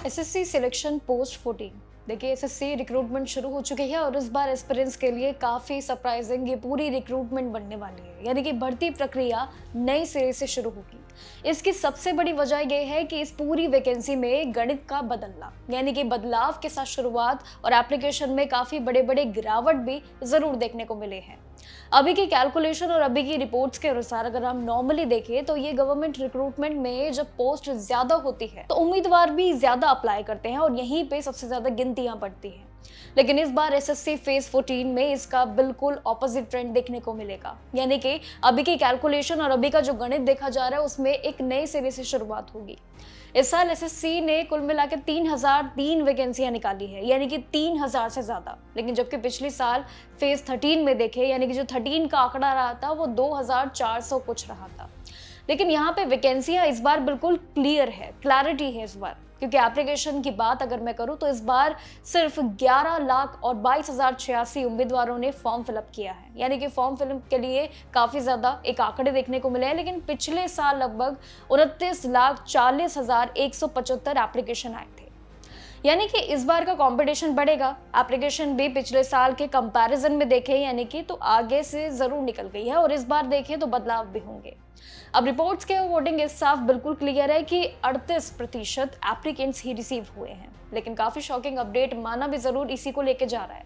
SSC selection post 14। देखिए, SSC recruitment शुरू हो चुकी है और इस बार एस्पिरेंट्स के लिए काफ़ी सरप्राइजिंग ये पूरी रिक्रूटमेंट बनने वाली है। यानी कि भर्ती प्रक्रिया नए सिरे से शुरू होगी। इसकी सबसे बड़ी वजह यह है कि इस पूरी वैकेंसी में गणित का बदलना, यानी कि बदलाव के साथ शुरुआत और एप्लीकेशन में काफ़ी बड़े बड़े गिरावट भी ज़रूर देखने को मिले हैं। अभी की कैलकुलेशन और अभी की रिपोर्ट्स के अनुसार अगर हम नॉर्मली देखें तो ये गवर्नमेंट रिक्रूटमेंट में जब पोस्ट ज्यादा होती है तो उम्मीदवार भी ज्यादा अप्लाई करते हैं और यहीं पे सबसे ज्यादा गिनतियां बढ़ती हैं। लेकिन इस बार एसएससी फेज 14 में इसका बिल्कुल ऑपोजिट ट्रेंड देखने को मिलेगा। यानी कि अभी की कैलकुलेशन और अभी का जो गणित देखा जा रहा है उसमें एक नए सिरे से शुरुआत होगी। इस साल एसएससी ने कुल मिला के 3003 वैकेंसियां निकाली है, यानी कि 3000 से ज्यादा। लेकिन जबकि पिछले साल फेज 13 में देखे, यानी कि जो 13 का आंकड़ा रहा था वो 2400 कुछ रहा था। लेकिन यहाँ पे वैकेंसियां इस बार बिल्कुल क्लियर है, क्लैरिटी है इस बार। क्योंकि एप्लीकेशन की बात अगर मैं करूं तो इस बार सिर्फ 11,22,086 उम्मीदवारों ने फॉर्म फिलअप किया है। यानी कि फॉर्म फिलअप के लिए काफी ज्यादा एक आंकड़े देखने को मिले हैं। लेकिन पिछले साल लगभग 29,40,175 एप्लीकेशन आए थे। यानी कि इस बार का कंपटीशन बढ़ेगा। एप्लीकेशन भी पिछले साल के कंपैरिजन में देखें यानी कि तो आगे से जरूर निकल गई है और इस बार देखें तो बदलाव भी होंगे। अब रिपोर्ट्स के अकॉर्डिंग इस साफ बिल्कुल क्लियर है कि 38% एप्लीकेंट्स ही रिसीव हुए हैं। लेकिन काफी शॉकिंग अपडेट माना भी जरूर इसी को लेके जा रहा है।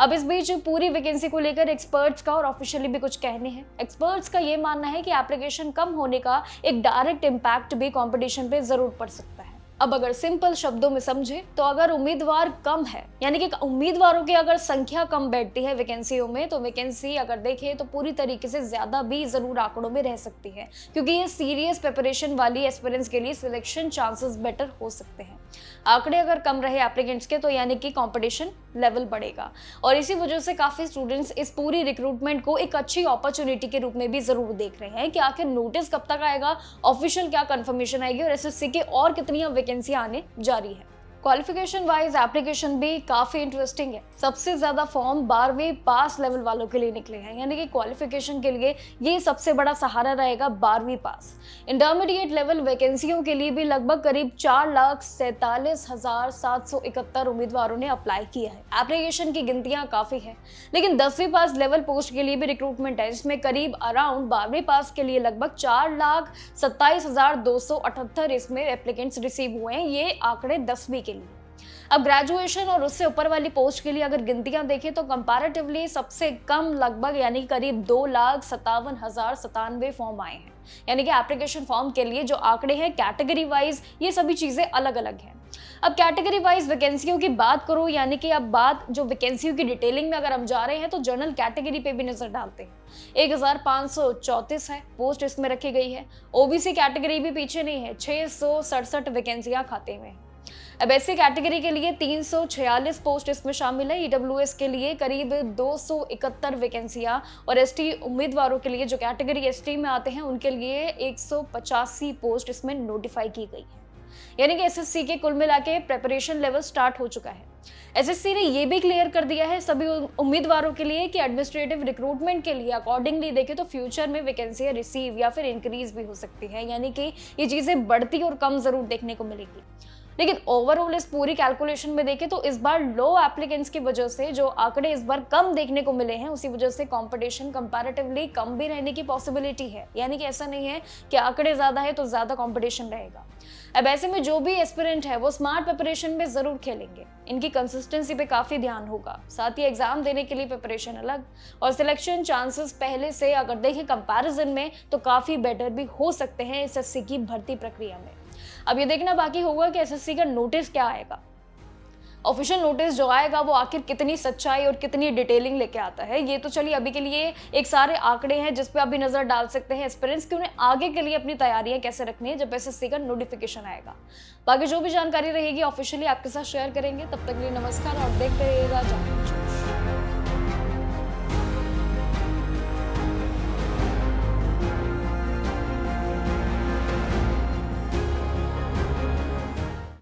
अब इस बीच पूरी वैकेंसी को लेकर एक्सपर्ट्स का और ऑफिशियली भी कुछ कहने हैं। एक्सपर्ट्स का ये मानना है कि एप्लीकेशन कम होने का एक डायरेक्ट इम्पैक्ट भी कंपटीशन पे जरूर पड़ सकता है। अब अगर सिंपल शब्दों में समझे तो अगर उम्मीदवार कम है, यानी कि उम्मीदवारों की अगर संख्या कम बैठती है वैकेंसियों में, तो वैकेंसी अगर देखें तो पूरी तरीके से ज्यादा भी जरूर आंकड़ों में रह सकती है। क्योंकि ये सीरियस प्रिपरेशन वाली एस्पिरेंट्स के लिए सिलेक्शन चांसेस बेटर हो सकते हैं। आंकड़े अगर कम रहे एप्लीकेंट्स के तो यानी कि कंपटीशन लेवल बढ़ेगा और इसी वजह से काफी स्टूडेंट्स इस पूरी रिक्रूटमेंट को एक अच्छी अपॉर्चुनिटी के रूप में भी जरूर देख रहे हैं कि आखिर नोटिस कब तक आएगा, ऑफिशियल क्या कंफर्मेशन आएगी और एसएससी के और कितनी वैकेंसी आने जा रही है। क्वालिफिकेशन वाइज एप्लीकेशन भी काफी इंटरेस्टिंग है। सबसे ज्यादा फॉर्म 12वीं पास लेवल वालों के लिए निकले हैं, यानी कि क्वालिफिकेशन के लिए ये सबसे बड़ा सहारा रहेगा 12वीं पास। इंटरमीडिएट लेवल वैकेंसियों के लिए भी लगभग करीब 4,47,771 उम्मीदवारों ने अप्लाई किया है। एप्लीकेशन की गिनतियां काफी है। लेकिन 10वीं पास लेवल पोस्ट के लिए भी रिक्रूटमेंट है, जिसमें करीब अराउंड 12वीं पास के लिए लगभग 4,27,278 इसमें एप्लीकेंट्स रिसीव हुए हैं। ये आंकड़े 10वीं के लिए। अब ग्रेजुएशन और उससे ऊपर वाली पोस्ट के लिए अगर गिनतियां देखें तो कंपैरेटिवली सबसे कम लगभग यानी करीब 2,57,097 फॉर्म आए हैं। यानी कि एप्लीकेशन फॉर्म के लिए जो आंकड़े हैं कैटेगरी वाइज ये सभी चीजें अलग अलग हैं। अब कैटेगरी वाइज वैकेंसियों की बात करूं, यानी कि अब बात जो वैकेंसियों की डिटेलिंग में अगर हम जा रहे हैं तो जनरल कैटेगरी पे भी नजर डालते हैं। 1,534 है पोस्ट इसमें रखी गई है। ओबीसी कैटेगरी भी पीछे नहीं है, 667 वैकेंसियां खाते में। अब एससी कैटेगरी के लिए 346 पोस्ट इसमें शामिल है। ईडब्ल्यूएस के लिए करीब 271 वैकेंसियां और एसटी उम्मीदवारों के लिए जो कैटेगरी एसटी में आते हैं उनके लिए 185 पोस्ट इसमें नोटिफाई की गई है। यानी कि एसएससी के कुल मिला के प्रेपरेशन लेवल स्टार्ट हो चुका है। एसएससी ने ये भी क्लियर कर दिया है सभी उम्मीदवारों के लिए कि एडमिनिस्ट्रेटिव रिक्रूटमेंट के लिए अकॉर्डिंगली देखें तो फ्यूचर में वैकेंसियां रिसीव या फिर इंक्रीज भी हो सकती है। यानी कि ये चीजें बढ़ती और कम जरूर देखने को मिलेगी। लेकिन ओवरऑल इस पूरी कैलकुलेशन में देखें तो इस बार लो एप्लीकेंट्स की वजह से जो आंकड़े इस बार कम देखने को मिले हैं उसी वजह से कंपटीशन कंपैरेटिवली कम भी रहने की पॉसिबिलिटी है। यानी कि ऐसा नहीं है कि आंकड़े ज्यादा है तो ज्यादा कंपटीशन रहेगा। अब ऐसे में जो भी एस्पिरेंट है वो स्मार्ट प्रिपरेशन में जरूर खेलेंगे। इनकी कंसिस्टेंसी पे काफी ध्यान होगा। साथ ही एग्जाम देने के लिए प्रिपरेशन अलग और सिलेक्शन चांसेस पहले से अगर देखें कंपैरिजन में तो काफी बेटर भी हो सकते हैं एसएससी की भर्ती प्रक्रिया में। अब ये देखना बाकी होगा कि एसएससी का नोटिस क्या आएगा। ऑफिशियल नोटिस जो आएगा वो आखिर कितनी सच्चाई और कितनी डिटेलिंग लेके आता है, ये तो चलिए अभी के लिए एक सारे आंकड़े हैं जिस पे अभी नजर डाल सकते हैं एस्पिरेंट्स कि उन्हें आगे के लिए अपनी तैयारियां कैसे रखनी है जब एसएससी का नोटिफिकेशन आएगा। बाकी जो भी जानकारी रहेगी ऑफिशियली आपके साथ शेयर करेंगे। तब तक के लिए नमस्कार और देखते रहिएगा।